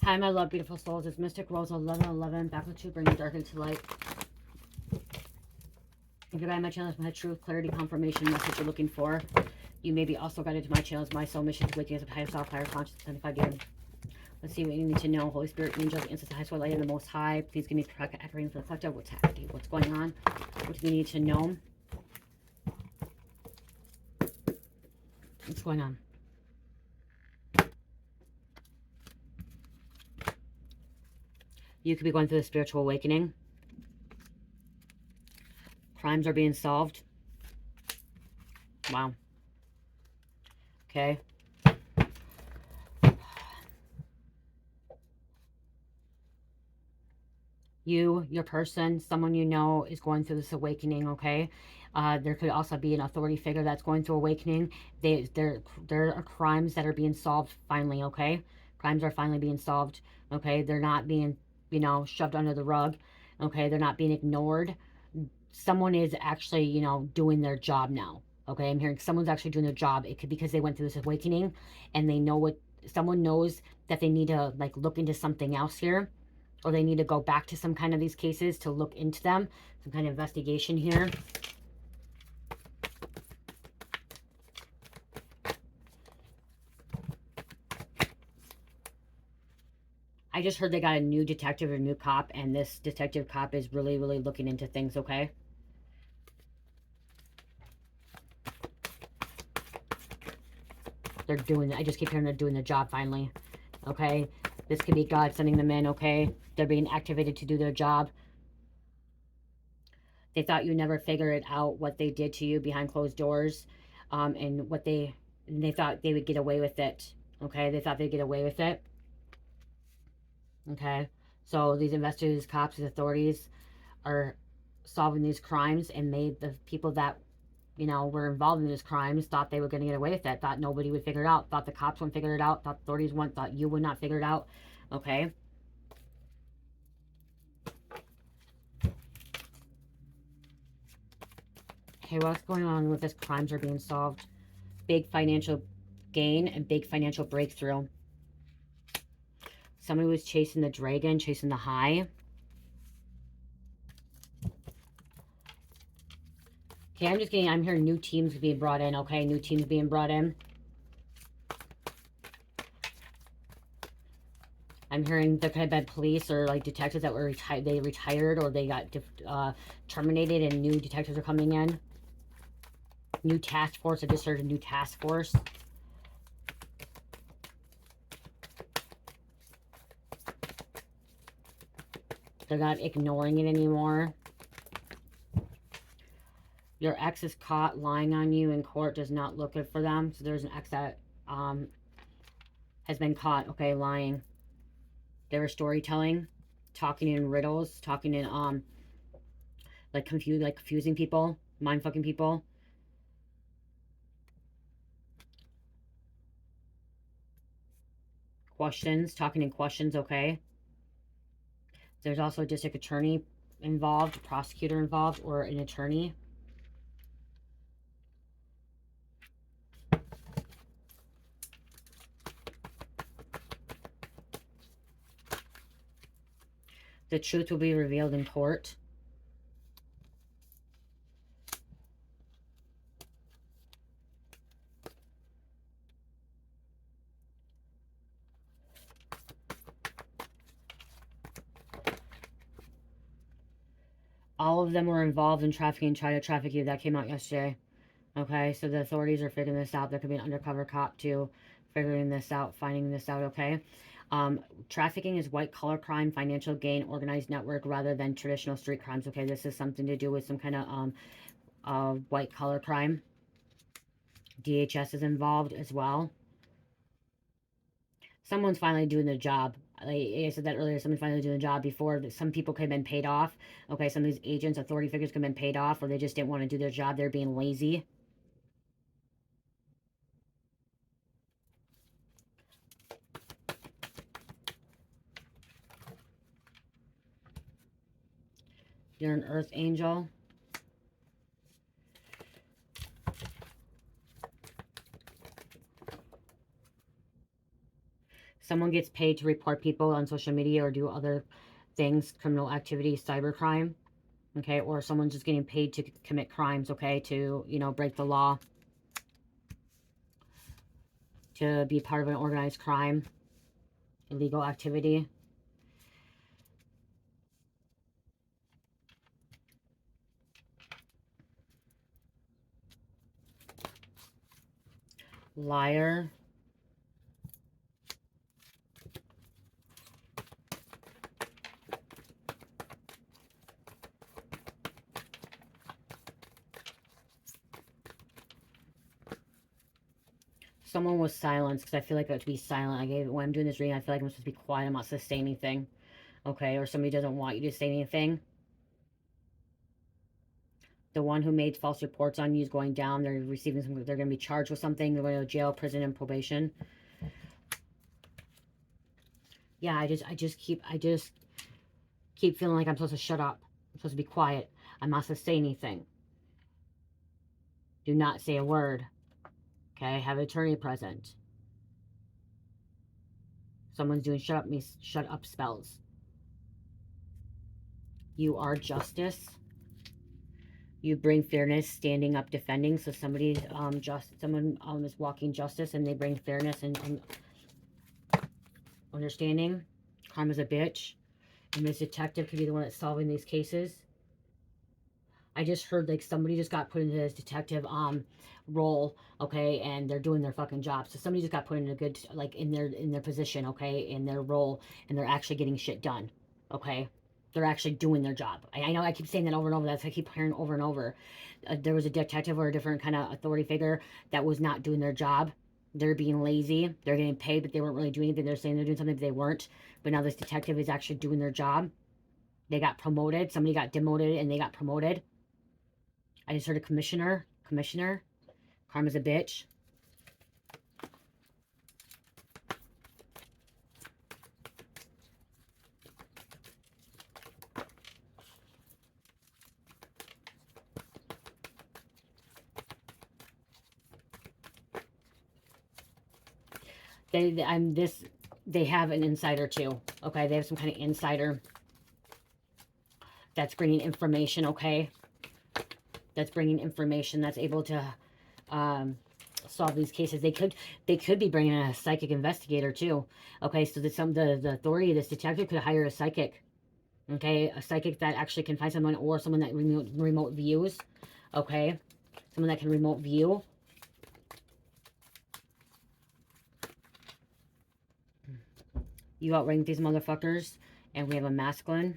Hi, my love, beautiful souls. It's Mystic Rose 1111. Back with you, bringing dark into light. If you're my channel, my truth, clarity, confirmation message you're looking for. You may be also guided to my channel. My soul mission to waking up higher self, higher consciousness, and if I did. Let's see what you need to know. Holy Spirit, angels, ancestors, high soul, light, and the Most High. Please give me correct accurate for the collective. What's happening? What's going on? What do we need to know? What's going on? You could be going through a spiritual awakening. Crimes are being solved. Wow. Okay. You, your person, someone you know is going through this awakening, okay? There could also be an authority figure that's going through awakening. There are crimes that are being solved finally, okay? Crimes are finally being solved, okay? They're not being, you know, shoved under the rug, okay? They're not being ignored. Someone is actually, you know, doing their job now, okay? I'm hearing someone's actually doing their job. It could be because they went through this awakening and they know what, someone knows that they need to, like, look into something else here, or they need to go back to some kind of these cases to look into them, some kind of investigation here. I just heard they got a new detective or new cop, and this detective cop is really, really looking into things, okay? They're doing, I just keep hearing they're doing the job finally, okay? This could be God sending them in, okay? They're being activated to do their job. They thought you never figured out what they did to you behind closed doors, and what they thought they would get away with it, okay? They thought they'd get away with it, okay? So these investigators, cops, these authorities are solving these crimes, and made the people that, you know, were involved in these crimes thought they were going to get away with it, thought nobody would figure it out, thought the cops wouldn't figure it out, thought authorities wouldn't, thought you would not figure it out, okay? Okay, what's going on with this? Crimes are being solved. Big financial gain and big financial breakthrough. Somebody was chasing the dragon, chasing the high. Okay, I'm hearing new teams being brought in, okay? New teams being brought in. I'm hearing there could have been police or like detectives that were retired, or they got terminated, and new detectives are coming in. New task force. I just heard a new task force. They're not ignoring it anymore. Your ex is caught lying on you in court. Does not look good for them. So there's an ex that has been caught, okay, lying. They were storytelling, talking in riddles, talking in confusing people, mind fucking people. Questions, talking in questions, okay. There's also a district attorney involved, a prosecutor involved, or an attorney. The truth will be revealed in court. All of them were involved in trafficking, try to traffic you. That came out yesterday. Okay, so the authorities are figuring this out. There could be an undercover cop too, figuring this out, finding this out, okay? Trafficking is white-collar crime, financial gain, organized network, rather than traditional street crimes, okay? This is something to do with some kind of white-collar crime. DHS is involved as well. Someone's finally doing their job. Like I said that earlier, someone's finally doing the job. Before, some people could have been paid off. Okay, some of these agents, authority figures could have been paid off, or they just didn't want to do their job. They're being lazy. You're an earth angel. Someone gets paid to report people on social media or do other things, criminal activity, cybercrime, okay? Or someone's just getting paid to commit crimes, okay? To, you know, break the law, to be part of an organized crime, illegal activity. Liar. Someone was silenced because I feel like I have to be silent. When I'm doing this reading, I feel like I'm supposed to be quiet. I'm not supposed to say anything, okay? Or somebody doesn't want you to say anything. The one who made false reports on you is going down. They're receiving some. They're going to be charged with something. They're going to jail, prison, and probation. Yeah, I just keep feeling like I'm supposed to shut up. I'm supposed to be quiet. I'm not supposed to say anything. Do not say a word. Okay, have an attorney present. Someone's doing shut up spells. You are justice. You bring fairness, standing up, defending. So somebody someone is walking justice, and they bring fairness and understanding. Karma's a bitch. And this detective could be the one that's solving these cases. I just heard like somebody just got put into this detective role, okay, and they're doing their fucking job. So somebody just got put in a good, like, in their position, okay, in their role, and they're actually getting shit done, okay. They're actually doing their job. I know I keep saying that over and over. That's I keep hearing over and over. There was a detective or a different kind of authority figure that was not doing their job. They're being lazy. They're getting paid, but they weren't really doing anything. They're saying they're doing something, but they weren't. But now this detective is actually doing their job. They got promoted. Somebody got demoted, and they got promoted. I just heard a commissioner. Commissioner. Karma's a bitch. They have an insider too. Okay, they have some kind of insider that's bringing information. Okay, that's bringing information that's able to solve these cases. They could be bringing a psychic investigator too. Okay, so that the authority, this detective could hire a psychic. Okay, a psychic that actually can find someone, or someone that remote views. Okay, someone that can remote view. You outrank these motherfuckers, and we have a masculine.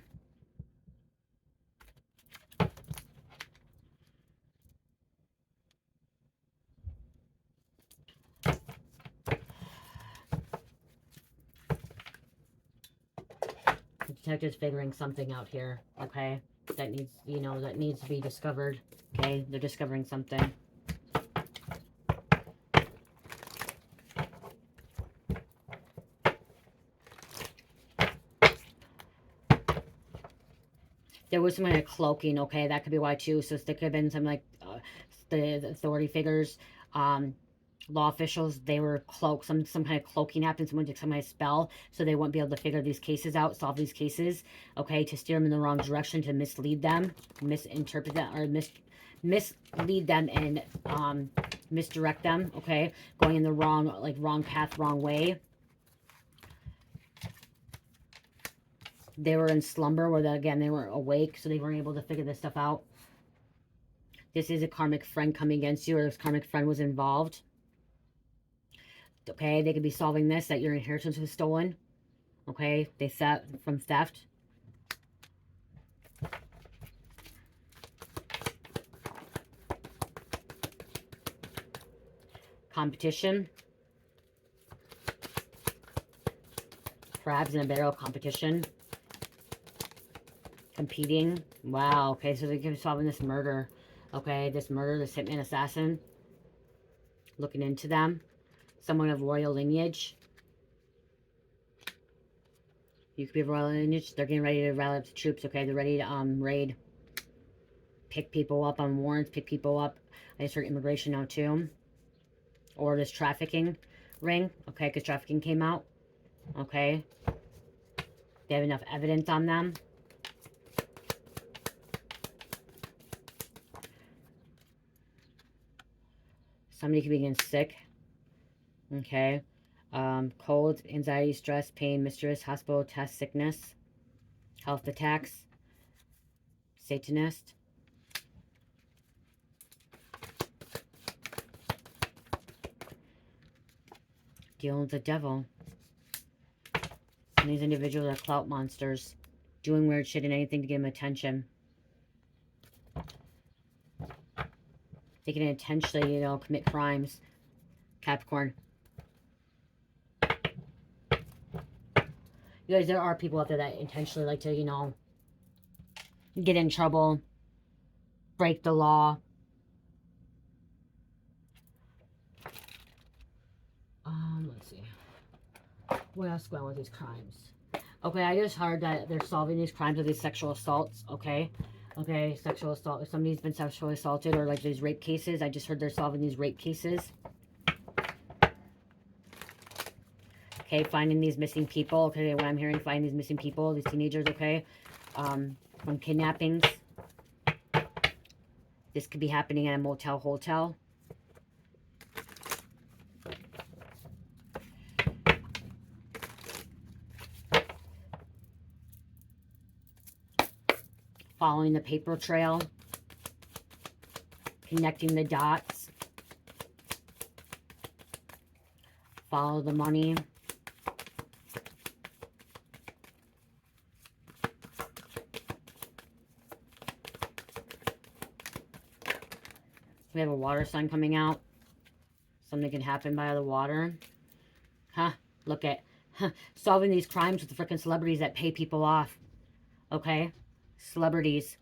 The detective's figuring something out here, okay? That needs, that needs to be discovered, okay? They're discovering something. There was some kind of cloaking, okay? That could be why, too. So there could have been some, like, the authority figures, law officials, they were cloaked. Some kind of cloaking happened. Someone did some kind of spell, so they wouldn't be able to figure these cases out, solve these cases, okay? To steer them in the wrong direction, to mislead them, misinterpret them, or mislead them and misdirect them, okay? Going in the wrong path, wrong way. They were in slumber where, again, they weren't awake, so they weren't able to figure this stuff out. This is a karmic friend coming against you, or this karmic friend was involved. Okay, they could be solving this, that your inheritance was stolen. Okay, they theft from theft. Competition. Crabs in a barrel competition. Competing. Wow, okay, so they could be solving this murder. Okay, this murder, this hitman assassin. Looking into them. Someone of royal lineage. You could be of royal lineage. They're getting ready to rally up the troops, okay? They're ready to raid. Pick people up on warrants, pick people up. I just heard immigration now, too. Or this trafficking ring, okay? Because trafficking came out. Okay? They have enough evidence on them. Somebody could be getting sick. Okay? Cold, anxiety, stress, pain, mysterious, hospital, test, sickness, health attacks, Satanist. Dealing with the devil. And these individuals are clout monsters. Doing weird shit and anything to get them attention. They can intentionally, you know, commit crimes. Capricorn. You guys, there are people out there that intentionally like to, you know, get in trouble. Break the law. Let's see. What else going on with these crimes? Okay, I just heard that they're solving these crimes of these sexual assaults, okay? Okay, sexual assault. If somebody's been sexually assaulted or like these rape cases, I just heard they're solving these rape cases. Okay, finding these missing people. Okay, what I'm hearing, finding these missing people, these teenagers, okay? From kidnappings. This could be happening at a motel, hotel. Following the paper trail. Connecting the dots. Follow the money. We have a water sign coming out. Something can happen by the water. Huh? Look at solving these crimes with the freaking celebrities that pay people off. Okay? Celebrities.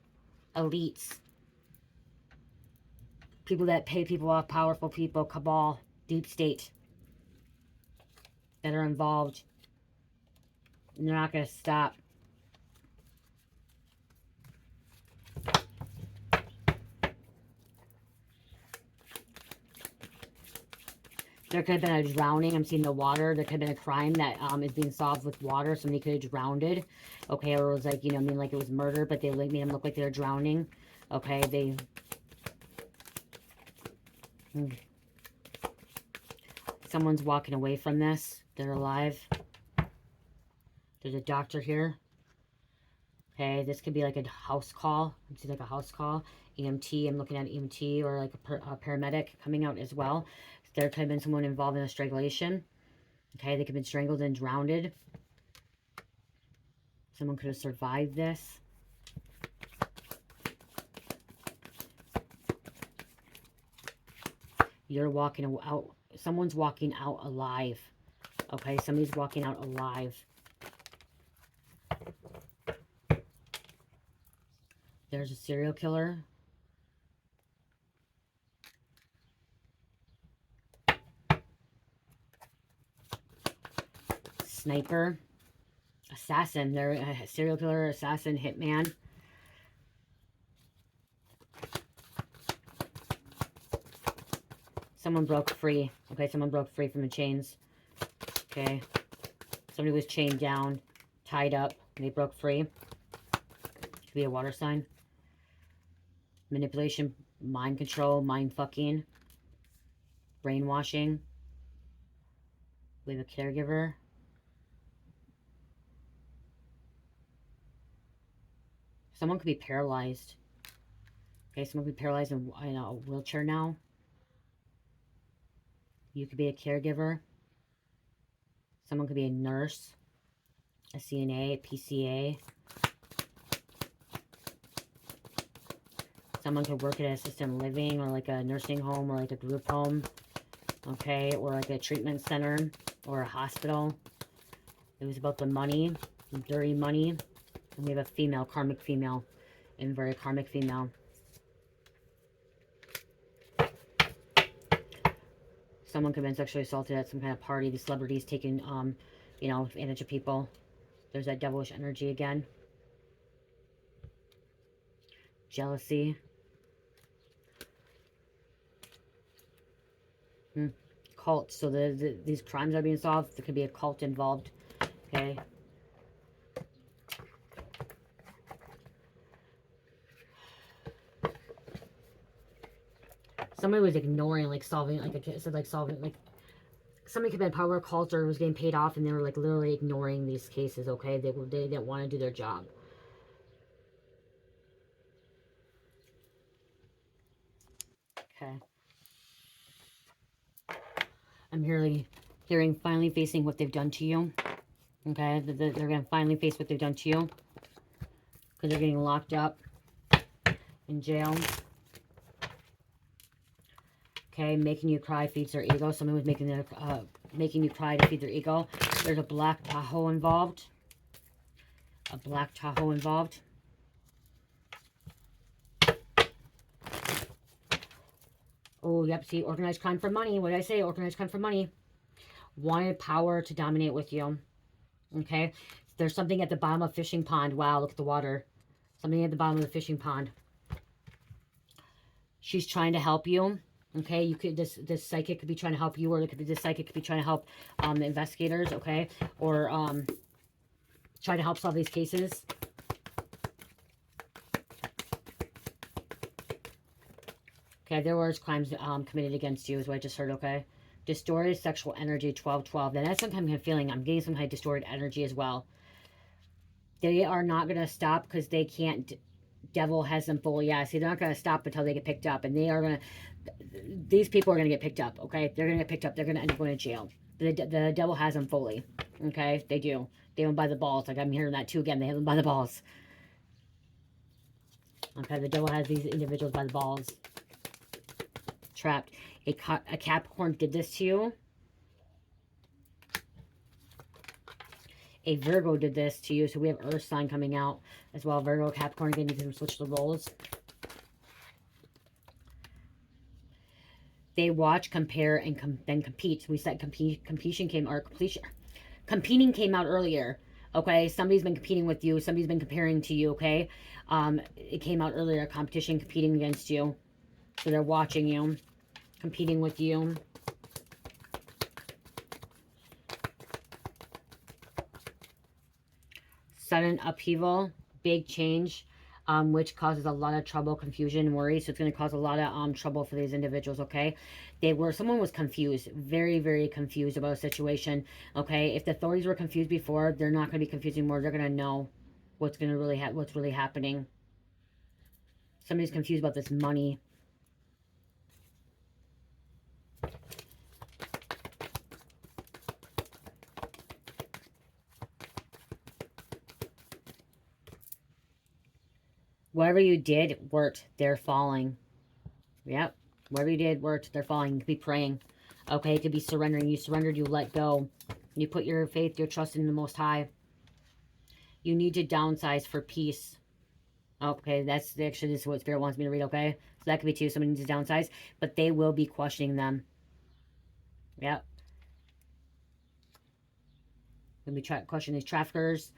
Elites. People that pay people off. Powerful people. Cabal. Deep state. That are involved. And they're not going to stop. There could have been a drowning. I'm seeing the water. There could have been a crime that is being solved with water. Somebody could have drowned. Okay, or it was like, you know, I mean, like it was murder, but they made them look like they were drowning. Okay, they... Someone's walking away from this. They're alive. There's a doctor here. Okay, this could be like a house call. It's like a house call. EMT, I'm looking at EMT or like a paramedic coming out as well. There could have been someone involved in a strangulation. Okay, they could have been strangled and drowned. Someone could have survived this. You're walking out. Someone's walking out alive. Okay, somebody's walking out alive. There's a serial killer. Sniper. Assassin. They're a serial killer, assassin, hitman. Someone broke free. Okay, someone broke free from the chains. Okay. Somebody was chained down, tied up, and they broke free. Could be a water sign. Manipulation, mind control, mind fucking. Brainwashing. We have a caregiver. Someone could be paralyzed. Okay, someone could be paralyzed in a wheelchair now. You could be a caregiver. Someone could be a nurse, a CNA, a PCA. Someone could work at an assisted living or like a nursing home or like a group home. Okay, or like a treatment center or a hospital. It was about the money, the dirty money. And we have a female, karmic female, and very karmic female. Someone could have been sexually assaulted at some kind of party. The celebrities taking, you know, advantage of people. There's that devilish energy again. Jealousy. Cult. So these crimes are being solved. There could be a cult involved. Okay. Somebody was ignoring, like, solving, like, I said, like, solving, like, somebody could have been power culture or was getting paid off, and they were, like, literally ignoring these cases, okay? They didn't want to do their job. Okay. I'm hearing finally facing what they've done to you. Okay? They're going to finally face what they've done to you. Because they're getting locked up in jail. Okay, making you cry feeds their ego. Somebody was making you cry to feed their ego. There's a black Tahoe involved. A black Tahoe involved. Oh, yep, see, organized crime for money. What did I say? Organized crime for money. Wanted power to dominate with you. Okay? There's something at the bottom of fishing pond. Wow, look at the water. Something at the bottom of the fishing pond. She's trying to help you. Okay, you could this psychic could be trying to help you, or it could be this psychic could be trying to help the investigators, okay? Or try to help solve these cases. Okay, there was crimes committed against you, is what I just heard, okay? Distorted sexual energy, 1212. Then that's some kind of feeling. I'm getting some kind of distorted energy as well. They are not going to stop because they can't. Devil has them fully. Yeah, see, they're not going to stop until they get picked up. And they are going to. These people are going to get picked up, okay? They're going to get picked up. They're going to end up going to jail. The devil has them fully, okay? They do. They have them by the balls. Like, I'm hearing that too again. They have them by the balls. Okay, the devil has these individuals by the balls. Trapped. A Capricorn did this to you. A Virgo did this to you. So we have Earth sign coming out as well. Virgo, Capricorn, again, you can switch the roles. They watch, compare, and then compete. We said competition came, or completion. Competing came out earlier. Okay, somebody's been competing with you. Somebody's been comparing to you, okay? It came out earlier, competition, competing against you. So they're watching you, competing with you. Sudden upheaval, big change, which causes a lot of trouble, confusion, and worry. So it's going to cause a lot of trouble for these individuals, okay? Someone was confused, very, very confused about a situation, okay? If the authorities were confused before, they're not going to be confused anymore. They're going to know what's really happening. Somebody's confused about this money. Whatever you did worked. They're falling. Yep. Whatever you did worked. They're falling. You could be praying. Okay, it could be surrendering. You surrendered, you let go. You put your faith, your trust in the Most High. You need to downsize for peace. Okay, that's actually, this is what Spirit wants me to read, okay? So that could be too. Somebody needs to downsize. But they will be questioning them. Yep. They'll be questioning these traffickers,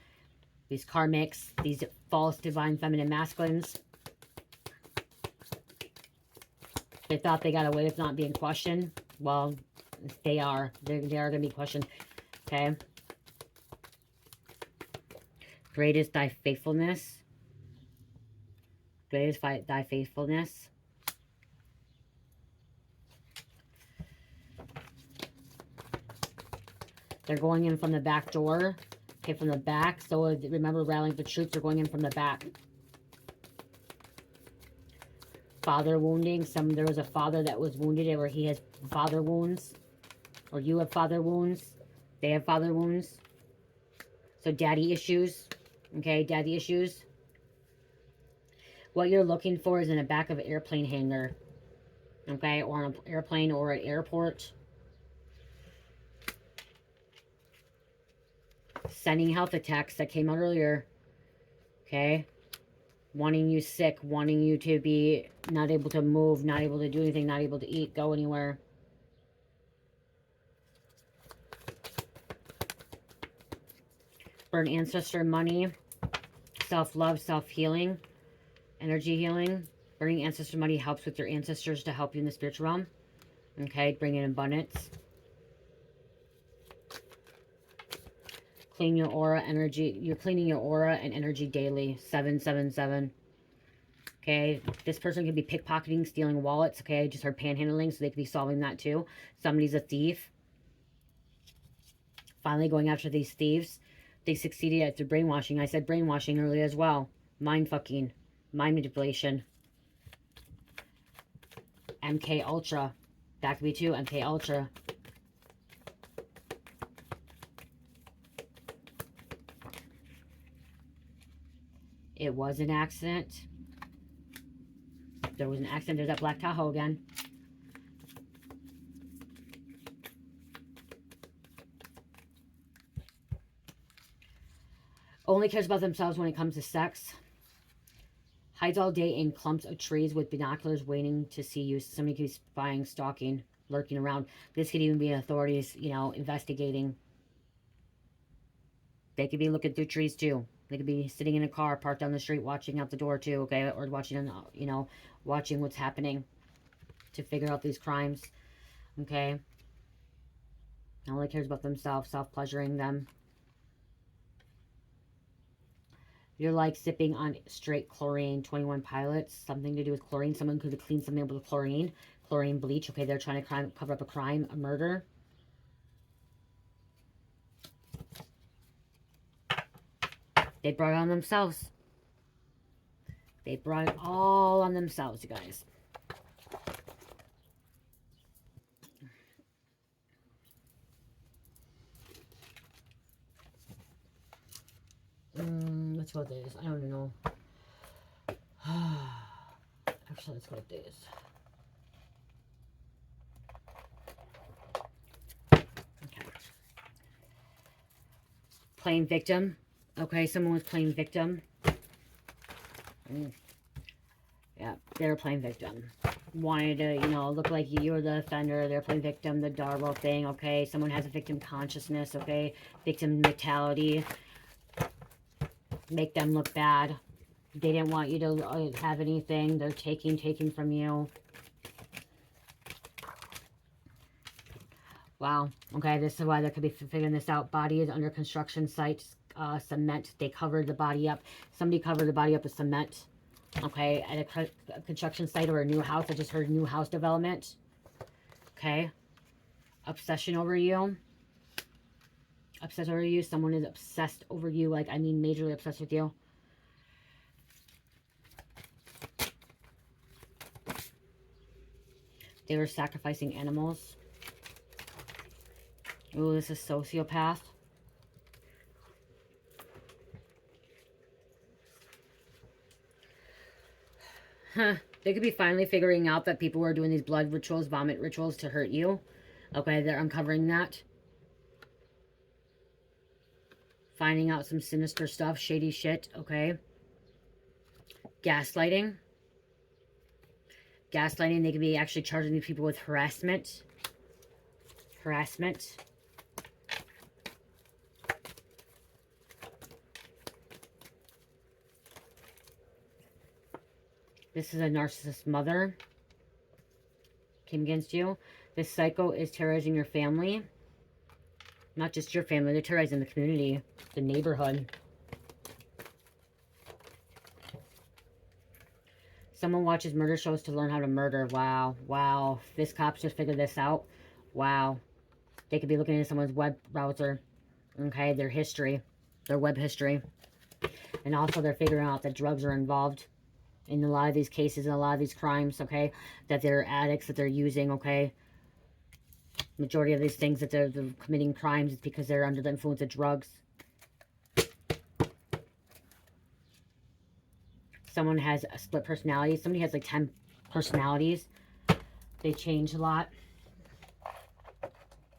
these karmics, these false divine feminine masculines. They thought they got away with not being questioned. Well, they are. They are going to be questioned. Okay. Great is thy faithfulness. Great is thy faithfulness. They're going in from the back door. Okay, from the back. So remember, rallying the troops are going in from the back. Father wounding. There was a father that was wounded, or he has father wounds. Or you have father wounds. They have father wounds. So daddy issues. Okay, daddy issues. What you're looking for is in the back of an airplane hangar. Okay, or on an airplane or an airport. Sending health attacks that came out earlier. Okay. Wanting you sick. Wanting you to be not able to move. Not able to do anything. Not able to eat. Go anywhere. Burn ancestor money. Self-love. Self-healing. Energy healing. Burning ancestor money helps with your ancestors to help you in the spiritual realm. Okay. Bring in abundance. Clean your aura energy. You're cleaning your aura and energy daily. 777. Okay, this person could be pickpocketing, stealing wallets. Okay, I just heard panhandling, so they could be solving that too. Somebody's a thief. Finally going after these thieves. They succeeded at their brainwashing. I said brainwashing earlier as well. Mind fucking. Mind manipulation. MK Ultra. That could be too. MK Ultra. It was an accident. There was an accident. There's that Black Tahoe again. Only cares about themselves when it comes to sex. Hides all day in clumps of trees with binoculars waiting to see you. Somebody could be spying, stalking, lurking around. This could even be authorities, you know, investigating. They could be looking through trees too. They could be sitting in a car parked on the street watching out the door too, okay? Or watching, you know, watching what's happening to figure out these crimes, okay? All they cares about themselves, self-pleasuring them. You're like sipping on straight chlorine. 21 pilots, something to do with chlorine. Someone could have cleaned something up with chlorine. Chlorine bleach, okay? They're trying to cover up a crime, a murder. They brought it on themselves. They brought it all on themselves, you guys. Let's go with this. I don't know. Actually, let's go with this. Okay. Playing victim. Okay, someone was playing victim. Yeah, they were playing victim. Wanted to, you know, look like you were the offender. They're playing victim, the Darwell thing, okay? Someone has a victim consciousness, okay? Victim mentality. Make them look bad. They didn't want you to have anything. They're taking from you. Wow. Okay, this is why they could be figuring this out. Body is under construction site. Cement. They covered the body up. Somebody covered the body up with cement. Okay, at a construction site or a new house. I just heard new house development. Okay. Obsession over you. Obsessed over you. Someone is obsessed over you. Like, I mean, majorly obsessed with you. They were sacrificing animals. Ooh, this is sociopath. Huh. They could be finally figuring out that people were doing these blood rituals, vomit rituals to hurt you. Okay, they're uncovering that. Finding out some sinister stuff, shady shit, okay? Gaslighting. Gaslighting, they could be actually charging these people with harassment. Harassment. This is a narcissist mother. Came against you. This psycho is terrorizing your family. Not just your family, they're terrorizing the community, the neighborhood. Someone watches murder shows to learn how to murder. Wow. Wow. This cop's just figured this out. Wow. They could be looking at someone's web browser. Okay, their history. Their web history. And also they're figuring out that drugs are involved in a lot of these cases and a lot of these crimes, okay? That they're addicts, that they're using, okay? Majority of these things that they're committing crimes is because they're under the influence of drugs. Someone has a split personality. Somebody has like 10 personalities. They change a lot.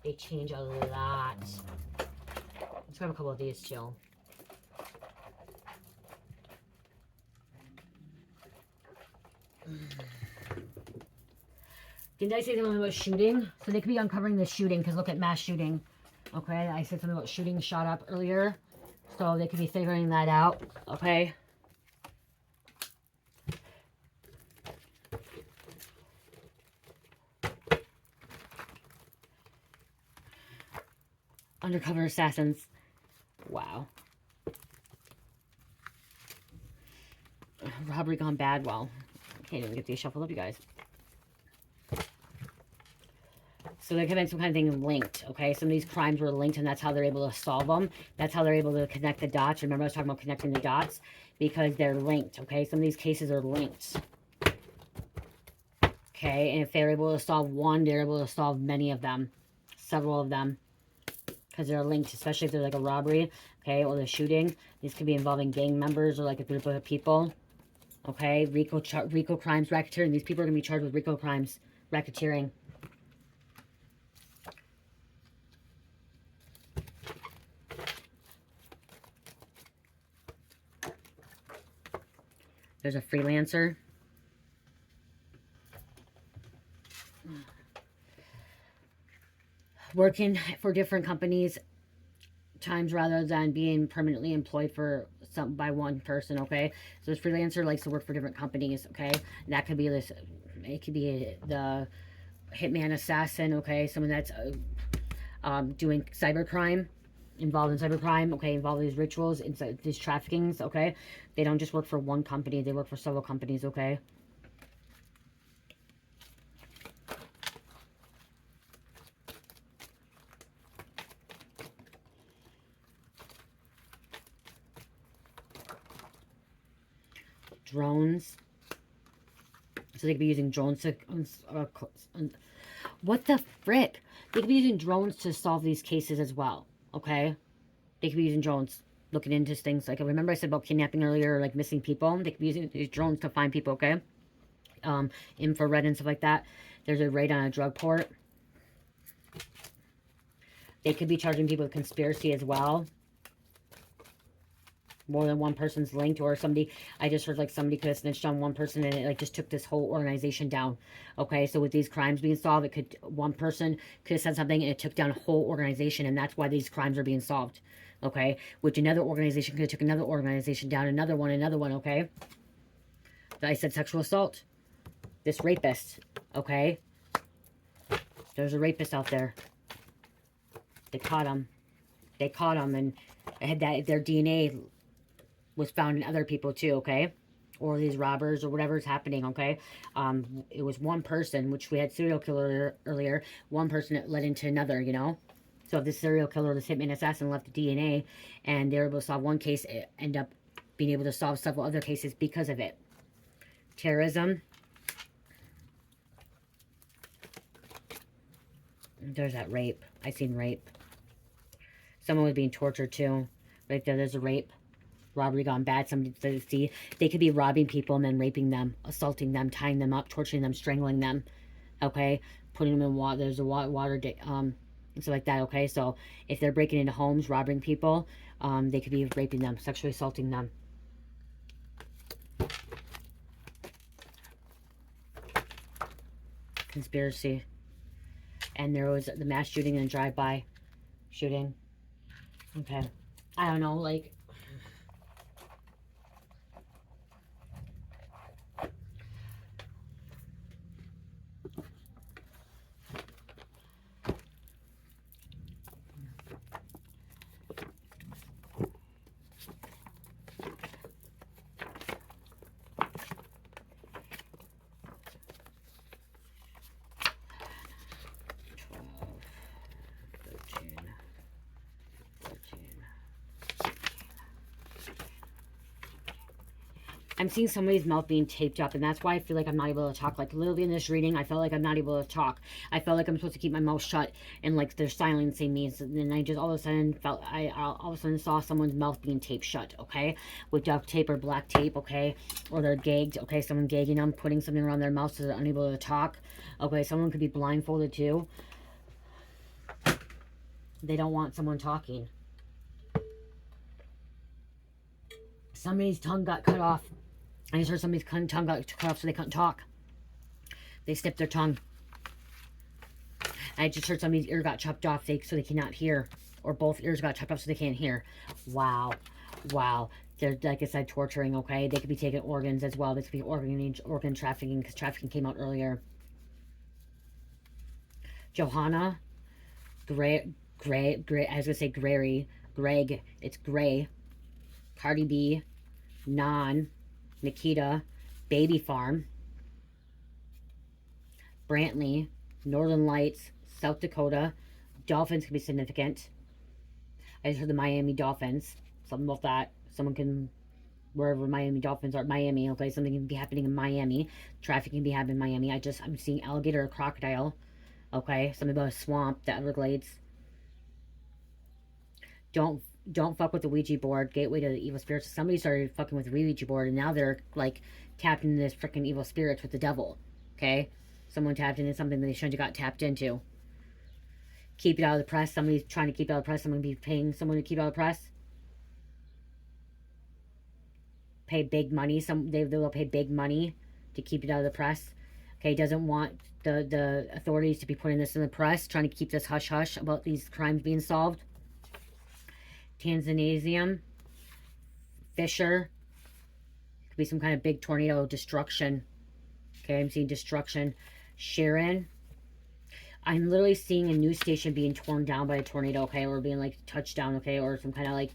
They change a lot. Let's grab a couple of these too. Didn't I say something about shooting? So they could be uncovering the shooting, because look at mass shooting. Okay, I said something about shooting shot up earlier. So they could be figuring that out. Okay. Undercover assassins. Wow. Robbery gone bad. Well, I can't even get these shuffled up, you guys. So there could have been some kind of thing linked, okay? Some of these crimes were linked, and that's how they're able to solve them. That's how they're able to connect the dots. Remember I was talking about connecting the dots? Because they're linked, okay? Some of these cases are linked. Okay, and if they're able to solve one, they're able to solve many of them. Several of them. Because they're linked, especially if they're like a robbery, okay, or the shooting. These could be involving gang members or like a group of people. Okay, RICO crimes, racketeering. These people are going to be charged with RICO crimes, racketeering. There's a freelancer. Working for different companies times rather than being permanently employed for by one person, okay? So this freelancer likes to work for different companies, okay? And that could be this, it could be the hitman assassin, okay? Someone that's doing cybercrime, involved in cybercrime, okay? Involved in these rituals, inside these traffickings, okay? They don't just work for one company, they work for several companies, okay? Drones. So they could be using drones to... what the frick? They could be using drones to solve these cases as well, okay? They could be using drones, looking into things. Like, remember I said about kidnapping earlier, like missing people? They could be using these drones to find people, okay? Infrared and stuff like that. There's a raid on a drug port. They could be charging people with conspiracy as well. More than one person's linked, or somebody, I just heard like somebody could have snitched on one person and it like just took this whole organization down. Okay, so with these crimes being solved, it could, one person could have said something and it took down a whole organization, and that's why these crimes are being solved. Okay, which another organization could have took another organization down, another one, okay? I said sexual assault. This rapist, okay? There's a rapist out there. They caught him. They caught him, and had that their DNA was found in other people too, okay? Or these robbers or whatever's happening, okay? It was one person, which we had serial killer earlier. One person that led into another, you know? So if this serial killer, this hitman assassin left the DNA and they were able to solve one case, it end up being able to solve several other cases because of it. Terrorism. There's that rape. I seen rape. Someone was being tortured too. Right there, there's a rape. Robbery gone bad. Somebody, see, they could be robbing people and then raping them, assaulting them, tying them up, torturing them, strangling them. Okay, putting them in water. There's a water, and stuff like that. Okay, so if they're breaking into homes, robbing people, they could be raping them, sexually assaulting them. Conspiracy. And there was the mass shooting and drive-by shooting. Okay, I don't know, like. I'm seeing somebody's mouth being taped up, and that's why I feel like I'm not able to talk. Like, literally in this reading, I felt like I'm not able to talk. I felt like I'm supposed to keep my mouth shut, and like they're silencing me. And then I just all of a sudden felt, I all of a sudden saw someone's mouth being taped shut, okay? With duct tape or black tape, okay? Or they're gagged, okay? Someone gagging them, putting something around their mouth so they're unable to talk. Okay, someone could be blindfolded too. They don't want someone talking. Somebody's tongue got cut off. I just heard somebody's tongue got cut off so they couldn't talk. They snipped their tongue. I just heard somebody's ear got chopped off so they cannot hear. Or both ears got chopped off so they can't hear. Wow. Wow. They're, like I said, torturing, okay? They could be taking organs as well. This could be organ trafficking, because trafficking came out earlier. Johanna. I was going to say Grary. Greg, it's Gray, Cardi B, Non, Nikita, Baby Farm, Brantley, Northern Lights, South Dakota. Dolphins can be significant. I just heard the Miami Dolphins. Something about that. Someone can, wherever Miami Dolphins are, Miami, okay? Something can be happening in Miami. Trafficking can be happening in Miami. I'm seeing alligator or crocodile, okay? Something about a swamp, the Everglades. Don't fuck with the Ouija board. Gateway to the evil spirits. Somebody started fucking with the Ouija board, and now they're like tapped into this freaking evil spirits with the devil. Okay, someone tapped into something that they shouldn't have got tapped into. Keep it out of the press. Somebody's trying to keep it out of the press. Someone be paying someone to keep it out of the press. Pay big money. They will pay big money to keep it out of the press. Okay, doesn't want the authorities to be putting this in the press, trying to keep this hush hush about these crimes being solved. Tanzanium, Fisher, could be some kind of big tornado destruction. Okay, I'm seeing destruction. Sharon, I'm literally seeing a news station being torn down by a tornado, okay, or being like touched down, okay, or some kind of like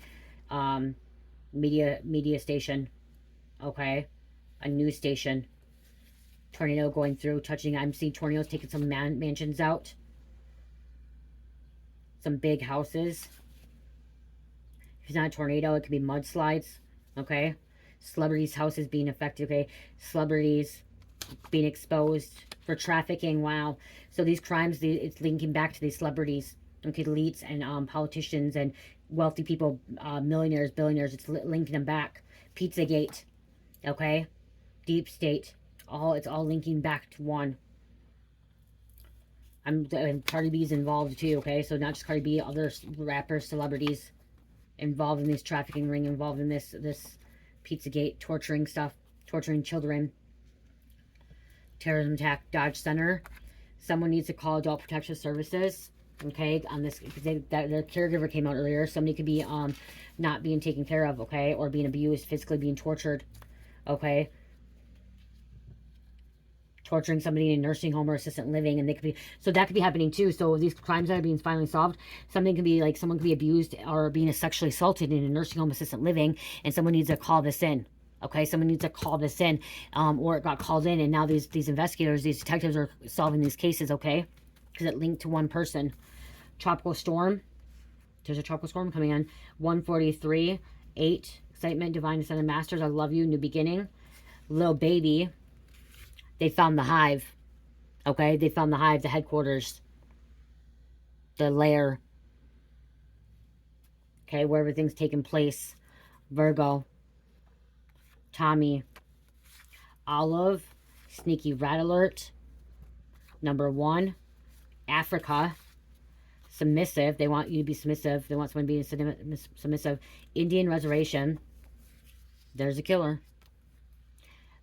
media station, okay, a news station. Tornado going through, touching. I'm seeing tornadoes taking some mansions out, some big houses. If it's not a tornado, it could be mudslides, okay? Celebrities' houses being affected, okay? Celebrities being exposed for trafficking, wow. So these crimes, it's linking back to these celebrities, okay? Elites and politicians and wealthy people, millionaires, billionaires, it's linking them back. Pizzagate, okay? Deep state, it's all linking back to one. And Cardi B's involved too, okay? So not just Cardi B, other rappers, celebrities involved in this trafficking ring, involved in this Pizzagate, torturing stuff, torturing children, terrorism attack, Dodge Center. Someone needs to call Adult Protection Services, okay, on this, because their caregiver came out earlier. Somebody could be not being taken care of, okay, or being abused, physically being tortured, okay, torturing somebody in a nursing home or assisted living, and they could be, so that could be happening too. So these crimes that are being finally solved, something could be like someone could be abused or being sexually assaulted in a nursing home, assisted living, and someone needs to call this in. Okay, someone needs to call this in, or it got called in, and now these investigators, these detectives are solving these cases, okay, because it linked to one person. Tropical storm. There's a tropical storm coming in. 143, 8, excitement, divine ascended masters, I love you, new beginning. Little baby. They found the hive, okay? They found the hive, the headquarters, the lair, okay, where everything's taking place. Virgo, Tommy, Olive, sneaky rat alert. Number 1, Africa, submissive. They want you to be submissive. They want someone to be submissive. Indian reservation. There's a killer.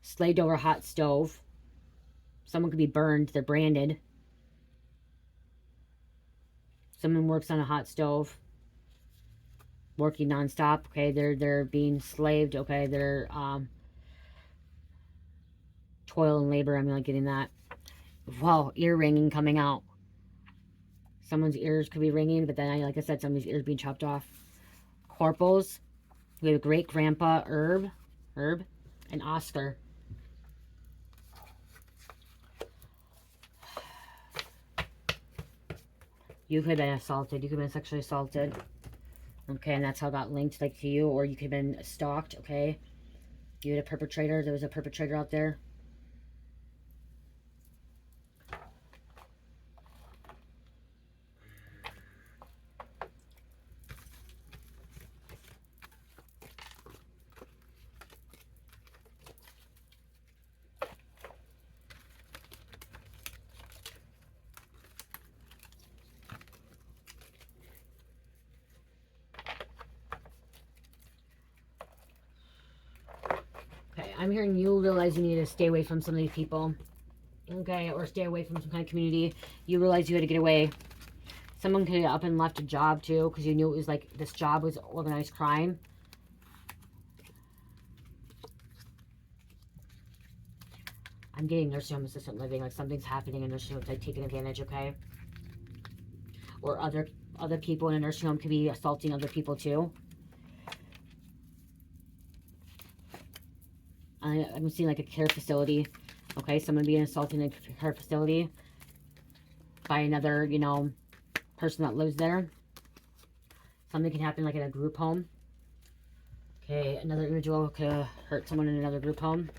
Slaved over hot stove. Someone could be burned. They're branded. Someone works on a hot stove. Working nonstop. Okay, they're being slaved. Okay, they're toil and labor. I'm not getting that. Wow, ear ringing coming out. Someone's ears could be ringing, but then, like I said, somebody's ears being chopped off. Corporals. We have a great grandpa, Herb, and Oscar. You could have been assaulted. You could have been sexually assaulted. Okay, and that's how it got linked, like, to you. Or you could have been stalked, okay? You had a perpetrator. There was a perpetrator out there. I'm hearing you realize you need to stay away from some of these people, okay, or stay away from some kind of community. You realize you had to get away. Someone could have up and left a job too, because you knew it was like this job was organized crime. I'm getting nursing home assistant living, like something's happening in nursing homes, like taking advantage, okay, or other other people in a nursing home could be assaulting other people too. I'm seeing like a care facility. Okay, someone being assaulted in a care facility by another, you know, person that lives there. Something can happen like in a group home. Okay, another individual could hurt someone in another group home.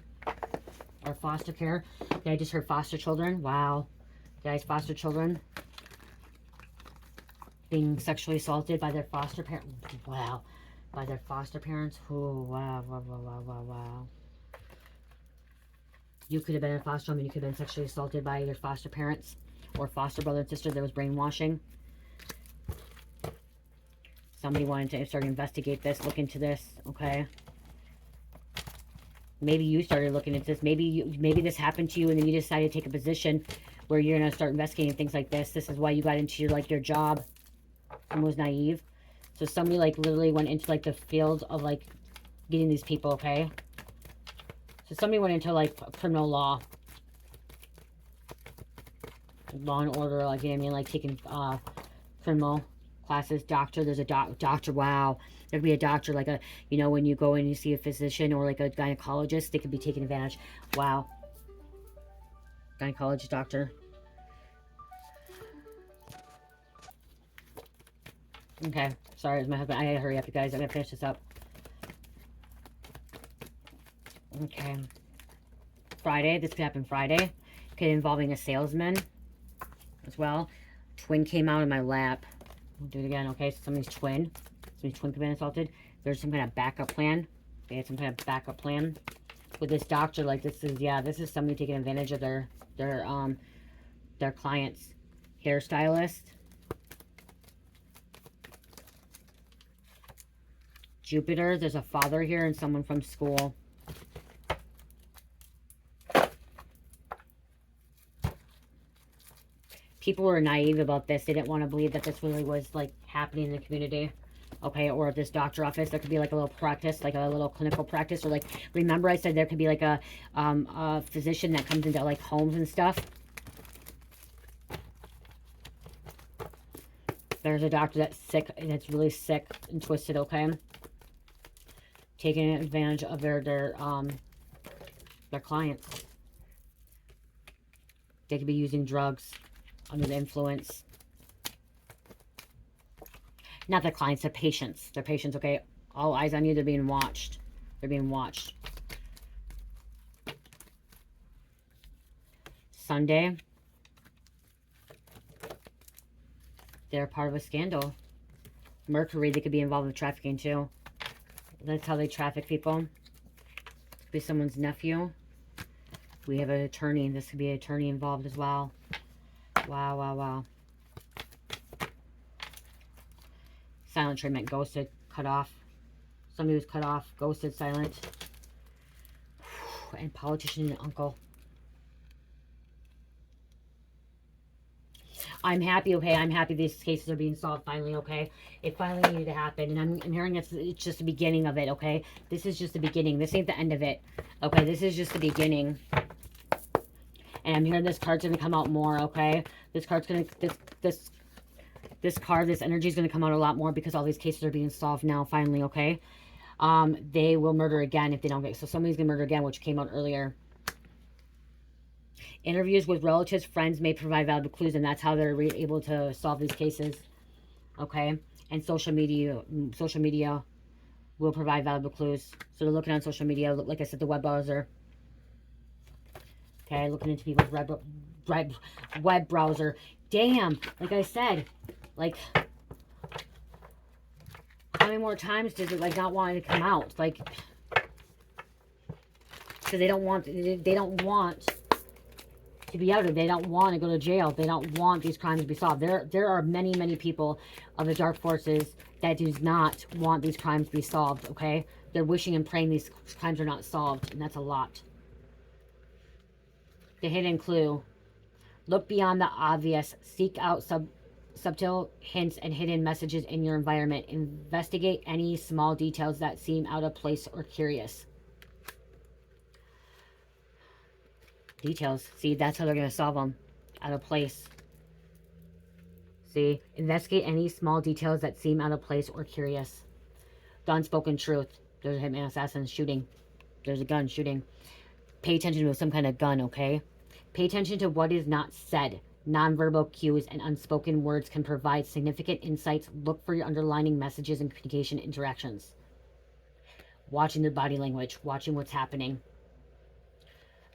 Or foster care. Okay, I just heard foster children. Wow. Guys, foster children being sexually assaulted by their foster parents. Wow. By their foster parents. Ooh, wow, wow, wow, wow, wow, wow. You could have been in foster home and you could have been sexually assaulted by either foster parents or foster brother and sister. There was brainwashing. Somebody wanted to start to investigate this, look into this, okay? Maybe you started looking at this. Maybe this happened to you and then you decided to take a position where you're going to start investigating things like this. This is why you got into your, like, your job and was naive. So somebody, like, literally went into, like, the field of, like, getting these people, okay? So somebody went into, like, criminal law. Law and order, like, you know what I mean? Like, taking criminal classes. Doctor, there's a doctor, wow. There could be a doctor, like a, you know, when you go in and you see a physician or like a gynecologist, they could be taking advantage. Wow. Gynecologist, doctor. Okay, sorry, it's my husband. I gotta hurry up, you guys. I gotta finish this up. Okay. Friday, this could happen Friday. Okay, involving a salesman as well. Twin came out of my lap. I'll do it again, okay? So somebody's twin could have been assaulted. There's some kind of backup plan. They had some kind of backup plan with this doctor. Like, this is, yeah, this is somebody taking advantage of their client's hairstylist. Jupiter, there's a father here and someone from school. People were naive about this. They didn't want to believe that this really was, like, happening in the community. Okay, or at this doctor office, there could be like a little practice, like a little clinical practice, or like, remember I said there could be like a physician that comes into like homes and stuff. There's a doctor that's sick, and it's really sick and twisted, okay? Taking advantage of their clients. They could be using drugs under the influence. Not the clients, the patients. They're patients, okay? All eyes on you. They're being watched. They're being watched. Sunday. They're part of a scandal. Mercury, they could be involved with trafficking too. That's how they traffic people. Could be someone's nephew. We have an attorney. This could be an attorney involved as well. Wow, wow, wow. Silent treatment, ghosted, cut off. Somebody was cut off, ghosted, silent. And politician and uncle. I'm happy, okay? I'm happy these cases are being solved finally, okay? It finally needed to happen. And I'm hearing it's just the beginning of it, okay? This is just the beginning. This ain't the end of it, okay? This is just the beginning. And I'm hearing this card's going to come out more, okay? This card's going to... This energy is going to come out a lot more because all these cases are being solved now, finally, okay? They will murder again if they don't get... So somebody's going to murder again, which came out earlier. Interviews with relatives, friends may provide valuable clues, and that's how they're able to solve these cases, okay? And social media will provide valuable clues. So they're looking on social media, like I said, the web browser. Okay, looking into people's web browser. Damn, like I said, like, how many more times does it, like, not want to come out? Like, because they don't want to be outed. They don't want to go to jail. They don't want these crimes to be solved. There are many, many people of the dark forces that do not want these crimes to be solved, okay? They're wishing and praying these crimes are not solved, and that's a lot. The hidden clue. Look beyond the obvious. Seek out subtle hints and hidden messages in your environment. Investigate any small details that seem out of place or curious. Details. See, that's how they're going to solve them. Out of place. See? Investigate any small details that seem out of place or curious. The unspoken truth. There's a hitman assassin shooting. There's a gun shooting. Pay attention to some kind of gun, okay? Pay attention to what is not said. Nonverbal cues and unspoken words can provide significant insights. Look for your underlining messages and communication interactions. Watching their body language, watching what's happening.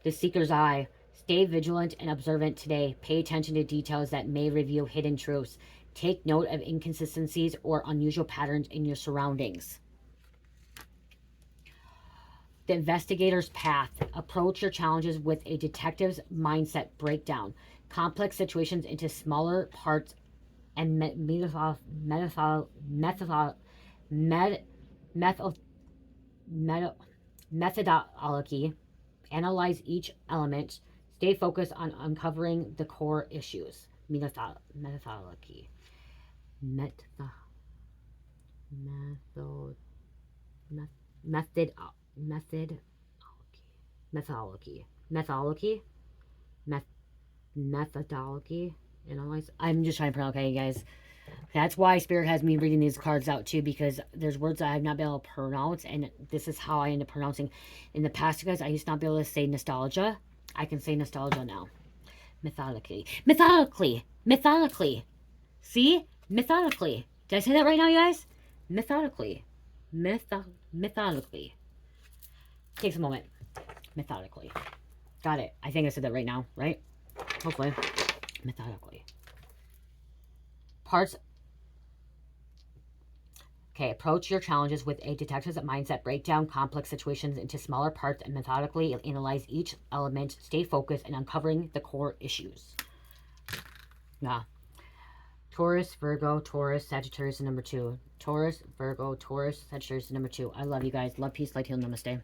The Seeker's Eye. Stay vigilant and observant today. Pay attention to details that may reveal hidden truths. Take note of inconsistencies or unusual patterns in your surroundings. The Investigator's Path. Approach your challenges with a detective's mindset breakdown. Complex situations into smaller parts and methodology. Analyze each element. Stay focused on uncovering the core issues. Methodology. Methodology. Analyze. I'm just trying to pronounce. Okay, guys. That's why Spirit has me reading these cards out too, because there's words that I've not been able to pronounce, and this is how I end up pronouncing. In the past, guys, I used to not be able to say nostalgia. I can say nostalgia now. Methodically. See? Methodically. Did I say that right now, you guys? Methodically. Methodically. Takes a moment. Methodically. Got it. I think I said that right now, right? Hopefully. Methodically. Parts. Okay, approach your challenges with a detective's mindset. Break down complex situations into smaller parts and methodically analyze each element. Stay focused and uncovering the core issues. Yeah. Taurus, Virgo, Taurus, Sagittarius, and number 2. Taurus, Virgo, Taurus, Sagittarius, and number 2. I love you guys. Love, peace, light, heal, namaste.